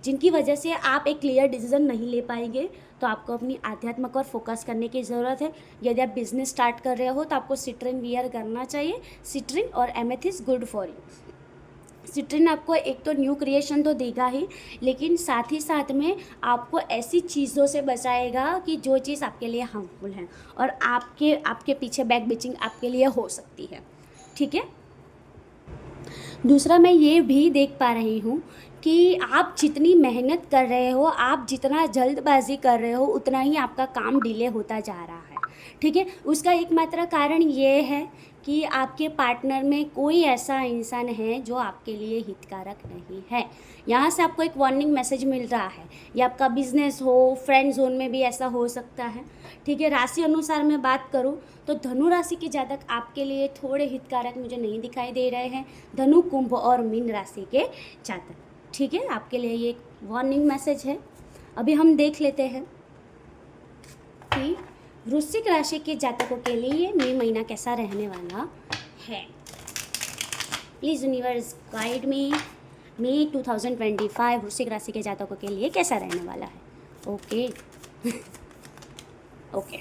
जिनकी वजह से आप एक क्लियर डिसीजन नहीं ले पाएंगे। तो आपको अपनी आध्यात्म पर फोकस करने की ज़रूरत है। यदि आप बिजनेस स्टार्ट कर रहे हो तो आपको सिट्रिन वियर करना चाहिए। सिट्रिन और amethyst good for you. Citrine आपको एक तो न्यू क्रिएशन तो देगा ही, लेकिन साथ ही साथ में आपको ऐसी चीज़ों से बचाएगा कि जो चीज़ आपके लिए हार्मफुल है, और आपके पीछे बैक बिचिंग आपके लिए हो सकती है, ठीक है। दूसरा मैं ये भी देख पा रही हूँ कि आप जितनी मेहनत कर रहे हो, आप जितना जल्दबाजी कर रहे हो, उतना ही आपका काम डिले होता जा रहा है, ठीक है। उसका एकमात्र कारण ये है कि आपके पार्टनर में कोई ऐसा इंसान है जो आपके लिए हितकारक नहीं है। यहाँ से आपको एक वार्निंग मैसेज मिल रहा है। ये आपका बिजनेस हो, फ्रेंड जोन में भी ऐसा हो सकता है, ठीक है। राशि अनुसार मैं बात करूँ तो धनु राशि के जातक आपके लिए थोड़े हितकारक मुझे नहीं दिखाई दे रहे हैं। धनु, कुंभ और मीन राशि के जातक, ठीक है, आपके लिए ये एक वार्निंग मैसेज है। अभी हम देख लेते हैं कि वृश्चिक राशि के जातकों के लिए मई महीना कैसा रहने वाला है। प्लीज़ यूनिवर्स गाइड मी, मई 2025 वृश्चिक राशि के जातकों के लिए कैसा रहने वाला है। ओके ओके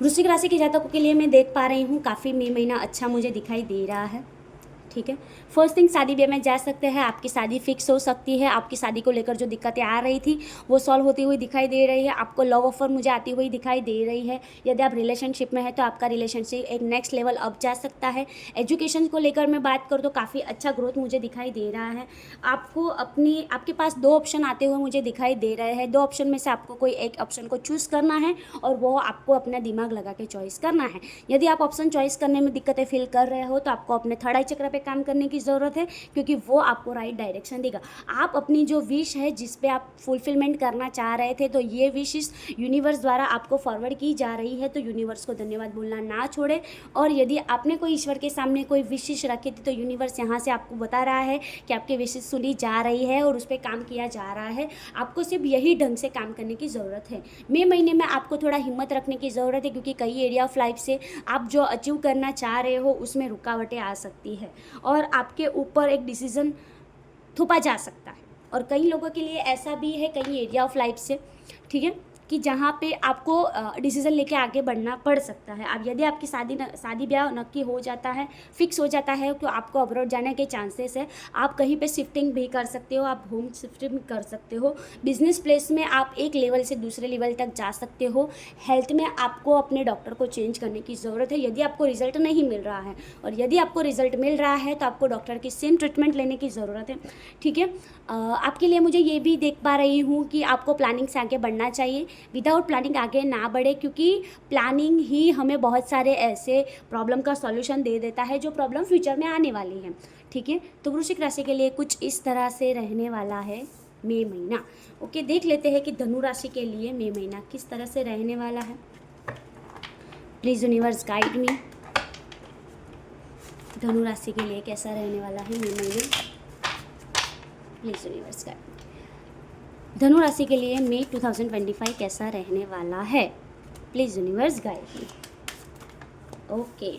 वृश्चिक राशि के जातकों के लिए मैं देख पा रही हूँ काफ़ी मई महीना अच्छा मुझे दिखाई दे रहा है, ठीक है। फर्स्ट थिंग शादी ब्याह में जा सकते हैं, आपकी शादी फिक्स हो सकती है, आपकी शादी को लेकर जो दिक्कतें आ रही थी वो सॉल्व होती हुई दिखाई दे रही है, आपको लव ऑफर मुझे आती हुई दिखाई दे रही है। यदि आप रिलेशनशिप में है तो आपका रिलेशनशिप एक नेक्स्ट लेवल अप जा सकता है। एजुकेशन को लेकर मैं बात करूँ तो काफ़ी अच्छा ग्रोथ मुझे दिखाई दे रहा है। आपके पास 2 ऑप्शन आते हुए मुझे दिखाई दे रहे हैं। 2 ऑप्शन में से आपको कोई एक ऑप्शन को चूज़ करना है और वो आपको अपना दिमाग लगा के चॉइस करना है। यदि आप ऑप्शन चॉइस करने में दिक्कतें फील कर रहे हो तो आपको अपने थर्ड आई चक्र पे काम करने की ज़रूरत है, क्योंकि वो आपको राइट डायरेक्शन देगा। आप अपनी जो विश है जिस पे आप फुलफिलमेंट करना चाह रहे थे, तो ये विशेस यूनिवर्स द्वारा आपको फॉरवर्ड की जा रही है, तो यूनिवर्स को धन्यवाद बोलना ना छोड़े। और यदि आपने कोई ईश्वर के सामने कोई विशेष रखी थी तो यूनिवर्स यहाँ से आपको बता रहा है कि आपकी विशेष सुनी जा रही है और उस पर काम किया जा रहा है। आपको सिर्फ यही ढंग से काम करने की ज़रूरत है। मई महीने में आपको थोड़ा हिम्मत रखने की ज़रूरत है, क्योंकि कई एरिया ऑफ लाइफ से आप जो अचीव करना चाह रहे हो उसमें रुकावटें आ सकती है और आपके ऊपर एक डिसीज़न थोपा जा सकता है। और कई लोगों के लिए ऐसा भी है कई एरिया ऑफ लाइफ से, ठीक है, कि जहाँ पे आपको डिसीज़न लेके आगे बढ़ना पड़ सकता है। अब यदि आपकी शादी ब्याह नक्की हो जाता है, फिक्स हो जाता है, तो आपको अब्रॉड जाने के चांसेस है। आप कहीं पे शिफ्टिंग भी कर सकते हो, आप होम शिफ्टिंग कर सकते हो। बिजनेस प्लेस में आप एक लेवल से दूसरे लेवल तक जा सकते हो। हेल्थ में आपको अपने डॉक्टर को चेंज करने की ज़रूरत है यदि आपको रिजल्ट नहीं मिल रहा है, और यदि आपको रिजल्ट मिल रहा है तो आपको डॉक्टर की सेम ट्रीटमेंट लेने की ज़रूरत है, ठीक है। आपके लिए मुझे ये भी देख पा रही हूँ कि आपको प्लानिंग से आगे बढ़ना चाहिए। विदाउट प्लानिंग आगे ना बढ़े, क्योंकि प्लानिंग ही हमें बहुत सारे ऐसे प्रॉब्लम का सॉल्यूशन दे देता है जो प्रॉब्लम फ्यूचर में आने वाली है, ठीक है। तो वृश्चिक राशि के लिए कुछ इस तरह से रहने वाला है मई महीना। ओके, देख लेते हैं कि धनु राशि के लिए मई महीना किस तरह से रहने वाला है। प्लीज़ यूनिवर्स गाइड मी, धनु राशि के लिए कैसा रहने वाला है मई महीना। प्लीज़ यूनिवर्स गाइड, धनु राशि के लिए मई 2025 कैसा रहने वाला है। Please universe guide me. Okay,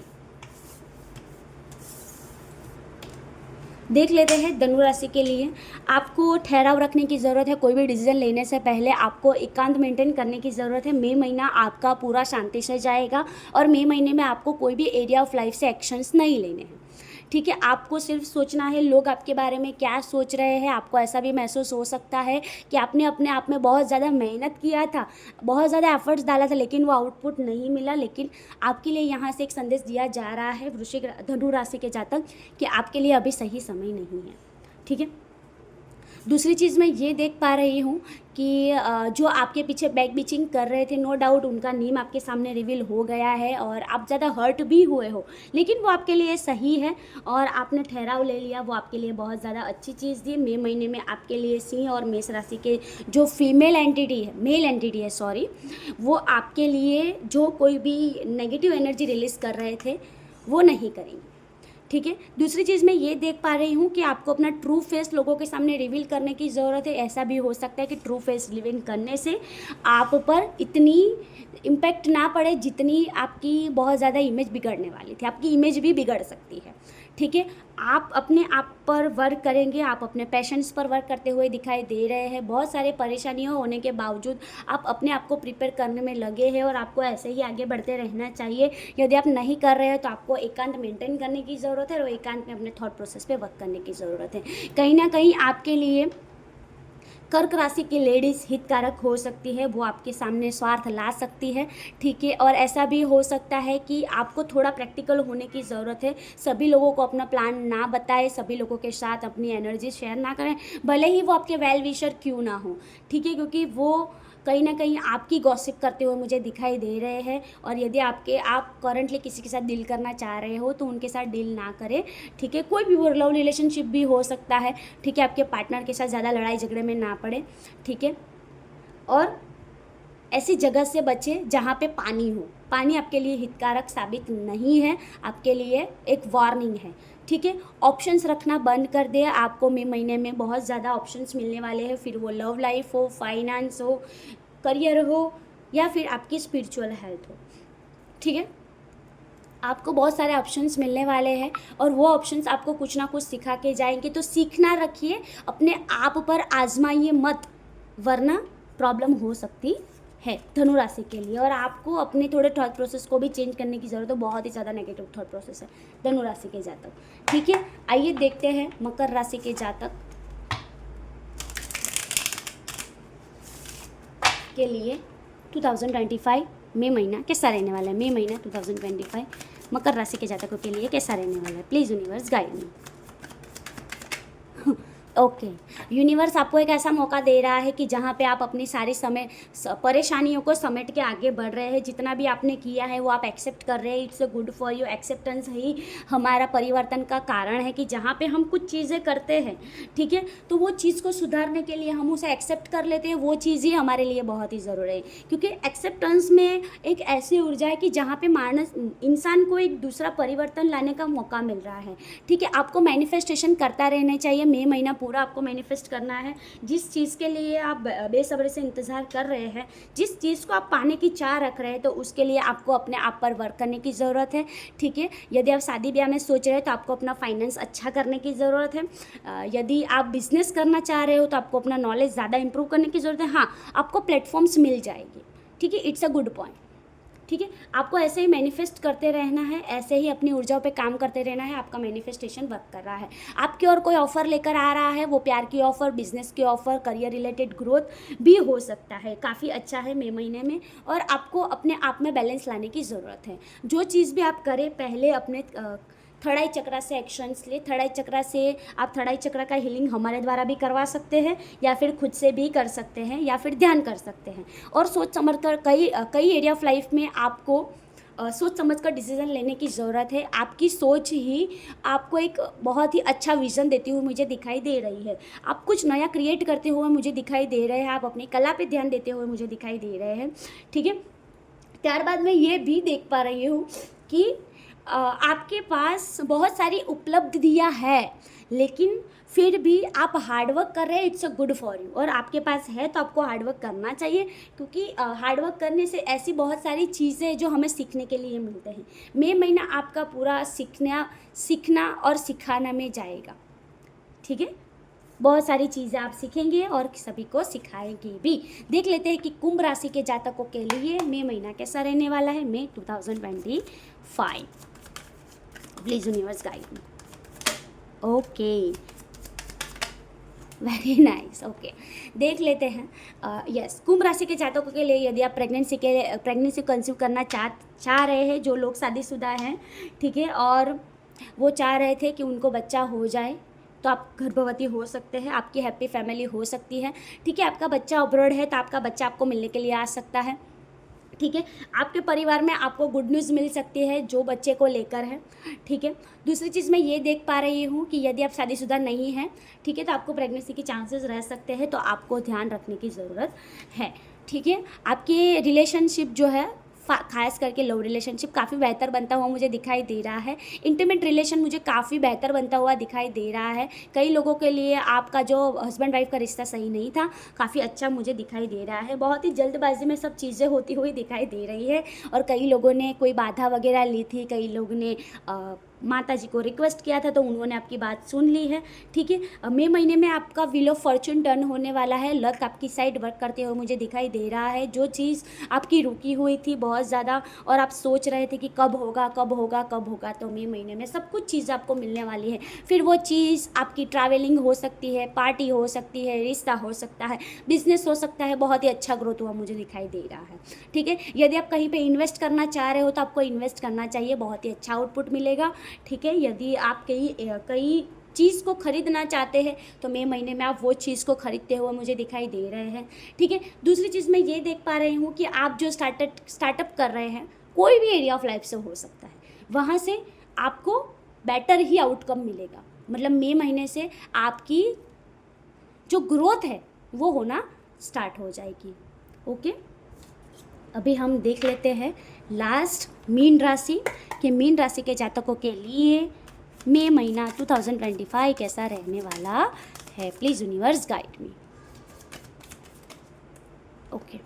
देख लेते हैं धनु राशि के लिए। आपको ठहराव रखने की ज़रूरत है। कोई भी डिसीजन लेने से पहले आपको एकांत मेंटेन करने की ज़रूरत है। मई महीना आपका पूरा शांति से जाएगा और मई महीने में आपको कोई भी एरिया ऑफ लाइफ से एक्शंस नहीं लेने हैं, ठीक है। आपको सिर्फ सोचना है लोग आपके बारे में क्या सोच रहे हैं। आपको ऐसा भी महसूस हो सकता है कि आपने अपने आप में बहुत ज़्यादा मेहनत किया था, बहुत ज़्यादा एफर्ट्स डाला था, लेकिन वो आउटपुट नहीं मिला। लेकिन आपके लिए यहाँ से एक संदेश दिया जा रहा है वृश्चिक धनु राशि के जातक कि आपके लिए अभी सही समय नहीं है, ठीक है। दूसरी चीज़ मैं ये देख पा रही हूँ कि जो आपके पीछे बैक बिचिंग कर रहे थे, नो डाउट उनका नेम आपके सामने रिवील हो गया है और आप ज़्यादा हर्ट भी हुए हो, लेकिन वो आपके लिए सही है और आपने ठहराव ले लिया, वो आपके लिए बहुत ज़्यादा अच्छी चीज़ थी। मई महीने में आपके लिए सिंह और मेष राशि के जो फीमेल एंटिटी है, मेल एंटिटी है सॉरी, वो आपके लिए जो कोई भी नेगेटिव एनर्जी रिलीज़ कर रहे थे वो नहीं करेंगे, ठीक है। दूसरी चीज़ मैं ये देख पा रही हूँ कि आपको अपना ट्रू फेस लोगों के सामने रिवील करने की ज़रूरत है। ऐसा भी हो सकता है कि ट्रू फेस रिवील करने से आप पर इतनी इम्पैक्ट ना पड़े जितनी आपकी बहुत ज़्यादा इमेज बिगड़ने वाली थी। आपकी इमेज भी बिगड़ सकती है, ठीक है। आप अपने आप पर वर्क करेंगे, आप अपने पैशंस पर वर्क करते हुए दिखाई दे रहे हैं। बहुत सारे परेशानियों होने के बावजूद आप अपने आप को प्रिपेयर करने में लगे हैं और आपको ऐसे ही आगे बढ़ते रहना चाहिए। यदि आप नहीं कर रहे हैं तो आपको एकांत मेंटेन करने की ज़रूरत है और एकांत में अपने थॉट प्रोसेस पे वर्क करने की ज़रूरत है। कहीं ना कहीं आपके लिए कर्क राशि की लेडीज़ हितकारक हो सकती है, वो आपके सामने स्वार्थ ला सकती है, ठीक है। और ऐसा भी हो सकता है कि आपको थोड़ा प्रैक्टिकल होने की ज़रूरत है। सभी लोगों को अपना प्लान ना बताएं, सभी लोगों के साथ अपनी एनर्जी शेयर ना करें, भले ही वो आपके वेल विशर क्यों ना हो, ठीक है, क्योंकि वो कहीं ना कहीं आपकी गॉसिप करते हुए मुझे दिखाई दे रहे हैं। और यदि आप करंटली किसी के साथ डील करना चाह रहे हो तो उनके साथ डील ना करें, ठीक है। कोई भी वो लव रिलेशनशिप भी हो सकता है, ठीक है। आपके पार्टनर के साथ ज़्यादा लड़ाई झगड़े में ना पड़े, ठीक है। और ऐसी जगह से बचे जहाँ पे पानी हो। पानी आपके लिए हितकारक साबित नहीं है, आपके लिए एक वार्निंग है, ठीक है। ऑप्शंस रखना बंद कर दे। आपको मई महीने में बहुत ज़्यादा ऑप्शंस मिलने वाले हैं, फिर वो लव लाइफ हो, फाइनेंस हो, करियर हो या फिर आपकी स्पिरिचुअल हेल्थ हो, ठीक है। आपको बहुत सारे ऑप्शंस मिलने वाले हैं और वो ऑप्शंस आपको कुछ ना कुछ सिखा के जाएंगे। तो सीखना रखिए, अपने आप पर आजमाइए मत, वरना प्रॉब्लम हो सकती है धनु राशि के लिए, और आपको अपने थोड़े थॉट प्रोसेस को भी चेंज करने की ज़रूरत है। बहुत ही ज़्यादा नेगेटिव थॉट प्रोसेस है धनु राशि के जातक। ठीक है, आइए देखते हैं मकर राशि के जातक के लिए 2025 मई महीना कैसा रहने वाला है। मई महीना 2025 मकर राशि के जातकों के लिए कैसा रहने वाला है, please universe guide me. Okay, universe आपको एक ऐसा मौका दे रहा है कि जहाँ पे आप अपनी सारी परेशानियों को समेट के आगे बढ़ रहे हैं। जितना भी आपने किया है वो आप एक्सेप्ट कर रहे हैं। It's a good for you. Acceptance ही हमारा परिवर्तन का कारण है कि जहाँ पे हम कुछ चीज़ें करते हैं, ठीक है, तो वो चीज़ को सुधारने के लिए हम उसे एक्सेप्ट कर लेते हैं। वो चीज़ ही हमारे लिए बहुत ही ज़रूरी है, क्योंकि एक्सेप्टेंस में एक ऐसी ऊर्जा है कि जहाँ पे इंसान को एक दूसरा परिवर्तन लाने का मौका मिल रहा है। ठीक है, आपको मैनिफेस्टेशन करता रहना चाहिए। मई महीना पूरा आपको मैनिफेस्ट करना है। जिस चीज़ के लिए आप बेसब्री से इंतज़ार कर रहे हैं, जिस चीज़ को आप पाने की चाह रख रहे हैं, तो उसके लिए आपको अपने आप पर वर्क करने की ज़रूरत है। ठीक है, यदि आप शादी ब्याह में सोच रहे हैं तो आपको अपना फाइनेंस अच्छा करने की ज़रूरत है। यदि आप बिजनेस करना चाह रहे हो तो आपको अपना नॉलेज ज़्यादा इंप्रूव करने की ज़रूरत है। हाँ, आपको प्लेटफॉर्म्स मिल जाएगी। ठीक है, इट्स अ गुड पॉइंट। ठीक है, आपको ऐसे ही मैनिफेस्ट करते रहना है, ऐसे ही अपनी ऊर्जाओं पे काम करते रहना है। आपका मैनिफेस्टेशन वर्क कर रहा है। आपकी और कोई ऑफ़र लेकर आ रहा है, वो प्यार की ऑफ़र, बिजनेस की ऑफ़र, करियर रिलेटेड ग्रोथ भी हो सकता है। काफ़ी अच्छा है मई महीने में, और आपको अपने आप में बैलेंस लाने की ज़रूरत है। जो चीज़ भी आप करें, पहले अपने थर्ड आई चक्रा से एक्शंस ले। थर्ड आई चक्रा से आप थर्ड आई चक्रा का हीलिंग हमारे द्वारा भी करवा सकते हैं, या फिर खुद से भी कर सकते हैं, या फिर ध्यान कर सकते हैं। और सोच समझ कर कई एरिया ऑफ लाइफ में आपको सोच समझ कर डिसीजन लेने की ज़रूरत है। आपकी सोच ही आपको एक बहुत ही अच्छा विज़न देती हुई मुझे दिखाई दे रही है। आप कुछ नया क्रिएट करते हुए मुझे दिखाई दे रहे हैं। आप अपनी कला पे ध्यान देते हुए मुझे दिखाई दे रहे हैं। ठीक है, त्यारबाद मैं ये भी देख पा रही हूँ कि आपके पास बहुत सारी उपलब्धियाँ है, लेकिन फिर भी आप हार्डवर्क कर रहे हैं। It's a good for you. और आपके पास है तो आपको हार्डवर्क करना चाहिए, क्योंकि हार्डवर्क करने से ऐसी बहुत सारी चीज़ें जो हमें सीखने के लिए मिलते हैं। मई महीना आपका पूरा सीखना और सिखाना में जाएगा। ठीक है, बहुत सारी चीज़ें आप सीखेंगे और सभी को सिखाएंगे भी। देख लेते हैं कि कुंभ राशि के जातकों के लिए मई महीना कैसा रहने वाला है। मई 2025 please universe guide me. Okay, very nice. Okay, देख लेते हैं। यस, कुंभ राशि के जातकों के लिए यदि आप प्रेगनेंसी कंसीव करना चाह रहे हैं, जो लोग शादीशुदा हैं, ठीक है, और वो चाह रहे थे कि उनको बच्चा हो जाए, तो आप गर्भवती हो सकते हैं। आपकी हैप्पी फैमिली हो सकती है। ठीक है, आपका बच्चा अब्रॉड है तो आपका बच्चा आपको मिलने के लिए आ सकता है। ठीक है, आपके परिवार में आपको गुड न्यूज़ मिल सकती है जो बच्चे को लेकर है। ठीक है, दूसरी चीज़ मैं ये देख पा रही हूँ कि यदि आप शादीशुदा नहीं हैं, ठीक है, तो आपको प्रेगनेंसी के चांसेस रह सकते हैं, तो आपको ध्यान रखने की ज़रूरत है। ठीक है, आपके रिलेशनशिप जो है, खास करके लव रिलेशनशिप काफ़ी बेहतर बनता हुआ मुझे दिखाई दे रहा है। इंटीमेट रिलेशन मुझे काफ़ी बेहतर बनता हुआ दिखाई दे रहा है। कई लोगों के लिए आपका जो हस्बैंड वाइफ का रिश्ता सही नहीं था, काफ़ी अच्छा मुझे दिखाई दे रहा है। बहुत ही जल्दबाजी में सब चीज़ें होती हुई दिखाई दे रही है, और कई लोगों ने कोई बाधा वगैरह ली थी, कई लोगों ने माता जी को रिक्वेस्ट किया था, तो उन्होंने आपकी बात सुन ली है। ठीक है, मई महीने में आपका व्हील ऑफ फॉर्चून टर्न होने वाला है। लक आपकी साइड वर्क करते हुए मुझे दिखाई दे रहा है। जो चीज़ आपकी रुकी हुई थी बहुत ज़्यादा, और आप सोच रहे थे कि कब होगा कब होगा कब होगा, तो मई महीने में सब कुछ चीज़ आपको मिलने वाली है। फिर वो चीज़ आपकी ट्रैवलिंग हो सकती है, पार्टी हो सकती है, रिश्ता हो सकता है, बिजनेस हो सकता है। बहुत ही अच्छा ग्रोथ हुआ मुझे दिखाई दे रहा है। ठीक है, यदि आप कहीं पर इन्वेस्ट करना चाह रहे हो तो आपको इन्वेस्ट करना चाहिए, बहुत ही अच्छा आउटपुट मिलेगा। ठीक है, यदि आप कई चीज़ को खरीदना चाहते हैं तो मई महीने में आप वो चीज़ को खरीदते हुए मुझे दिखाई दे रहे हैं। ठीक है, दूसरी चीज़ मैं ये देख पा रही हूँ कि आप जो स्टार्टअप कर रहे हैं, कोई भी एरिया ऑफ लाइफ से हो सकता है, वहाँ से आपको बेटर ही आउटकम मिलेगा। मतलब मई महीने से आपकी जो ग्रोथ है वो होना स्टार्ट हो जाएगी। ओके, अभी हम देख लेते हैं लास्ट मीन राशि कि मीन राशि के जातकों के लिए मई महीना 2025 कैसा रहने वाला है। Please universe guide me. Okay,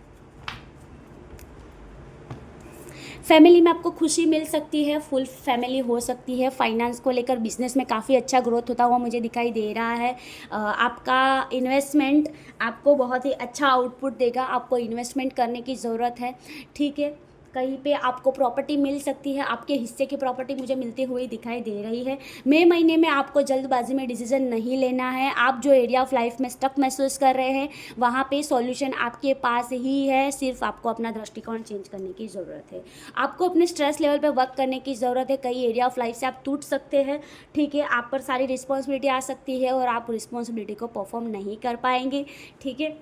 family में आपको खुशी मिल सकती है, फुल फैमिली हो सकती है। फाइनेंस को लेकर बिजनेस में काफ़ी अच्छा ग्रोथ होता हुआ मुझे दिखाई दे रहा है। आपका इन्वेस्टमेंट आपको बहुत ही अच्छा आउटपुट देगा, आपको इन्वेस्टमेंट करने की ज़रूरत है, ठीक है। कहीं पे आपको प्रॉपर्टी मिल सकती है, आपके हिस्से की प्रॉपर्टी मुझे मिलती हुई दिखाई दे रही है। मई महीने में आपको जल्दबाजी में डिसीजन नहीं लेना है। आप जो एरिया ऑफ लाइफ में स्टक महसूस कर रहे हैं वहाँ पे सॉल्यूशन आपके पास ही है, सिर्फ आपको अपना दृष्टिकोण चेंज करने की ज़रूरत है। आपको अपने स्ट्रेस लेवल पे वर्क करने की ज़रूरत है। कई एरिया ऑफ लाइफ से आप टूट सकते हैं, ठीक है। आप पर सारी रिस्पॉन्सिबिलिटी आ सकती है और आप रिस्पॉन्सिबिलिटी को परफॉर्म नहीं कर पाएंगे, ठीक है।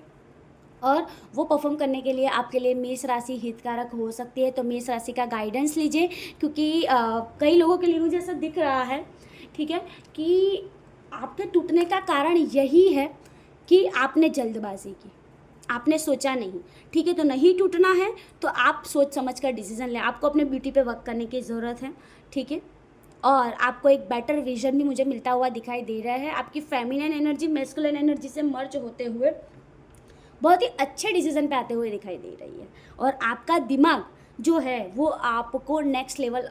और वो परफॉर्म करने के लिए आपके लिए मेष राशि हितकारक हो सकती है, तो मेष राशि का गाइडेंस लीजिए, क्योंकि कई लोगों के लिए मुझे ऐसा दिख रहा है, ठीक है, कि आपके टूटने का कारण यही है कि आपने जल्दबाजी की, आपने सोचा नहीं, ठीक है। तो नहीं टूटना है तो आप सोच समझ कर डिसीजन लें। आपको अपने ब्यूटी पे वर्क करने की ज़रूरत है, ठीक है। और आपको एक बेटर विजन भी मुझे मिलता हुआ दिखाई दे रहा है। आपकी फेमिनिन एनर्जी मैस्कुलिन एनर्जी से मर्ज होते हुए बहुत ही अच्छे डिसीजन पे आते हुए दिखाई दे रही है। और आपका दिमाग जो है वो आपको नेक्स्ट लेवल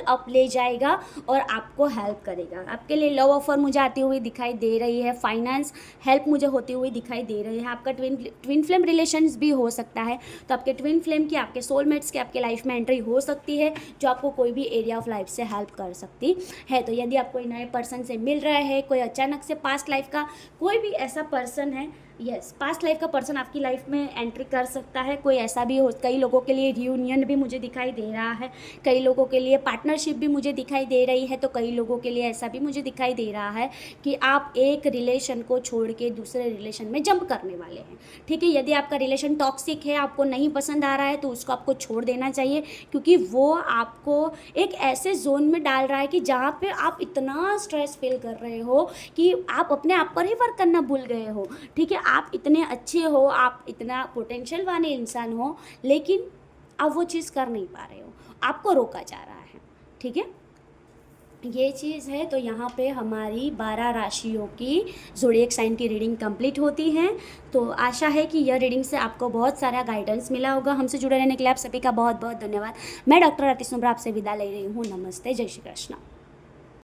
अप ले जाएगा और आपको हेल्प करेगा। आपके लिए लव ऑफर मुझे आती हुई दिखाई दे रही है, फाइनेंस हेल्प मुझे होती हुई दिखाई दे रही है। आपका ट्विन फ्लेम रिलेशंस भी हो सकता है, तो आपके ट्विन फ्लेम की, आपके सोलमेट्स की आपके लाइफ में एंट्री हो सकती है, जो आपको कोई भी एरिया ऑफ लाइफ से हेल्प कर सकती है। तो यदि आप कोई नए पर्सन से मिल रहे हैं, कोई अचानक से पास्ट लाइफ का कोई भी ऐसा पर्सन है, यस, पास्ट लाइफ का पर्सन आपकी लाइफ में एंट्री कर सकता है। कोई ऐसा भी हो, कई लोगों के लिए रियूनियन भी मुझे दिखाई दे रहा है, कई लोगों के लिए पार्टनरशिप भी मुझे दिखाई दे रही है, तो कई लोगों के लिए ऐसा भी मुझे दिखाई दे रहा है कि आप एक रिलेशन को छोड़ के दूसरे रिलेशन में जंप करने वाले हैं, ठीक है। यदि आपका रिलेशन टॉक्सिक है, आपको नहीं पसंद आ रहा है, तो उसको आपको छोड़ देना चाहिए, क्योंकि वो आपको एक ऐसे जोन में डाल रहा है कि जहाँ पे आप इतना स्ट्रेस फील कर रहे हो कि आप अपने आप पर ही वर्क करना भूल गए हो, ठीक है। आप इतने अच्छे हो, आप इतना पोटेंशियल वाले इंसान हो, लेकिन आप वो चीज़ कर नहीं पा रहे हो, आपको रोका जा रहा है, ठीक है। ये चीज़ है। तो यहाँ पे हमारी 12 राशियों की ज़ोडिएक साइन की रीडिंग कंप्लीट होती है। तो आशा है कि यह रीडिंग से आपको बहुत सारा गाइडेंस मिला होगा। हमसे जुड़े रहने के लिए आप सभी का बहुत बहुत धन्यवाद। मैं डॉक्टर आरती सुमरा आपसे विदा ले रही हूँ। नमस्ते, जय श्री कृष्ण।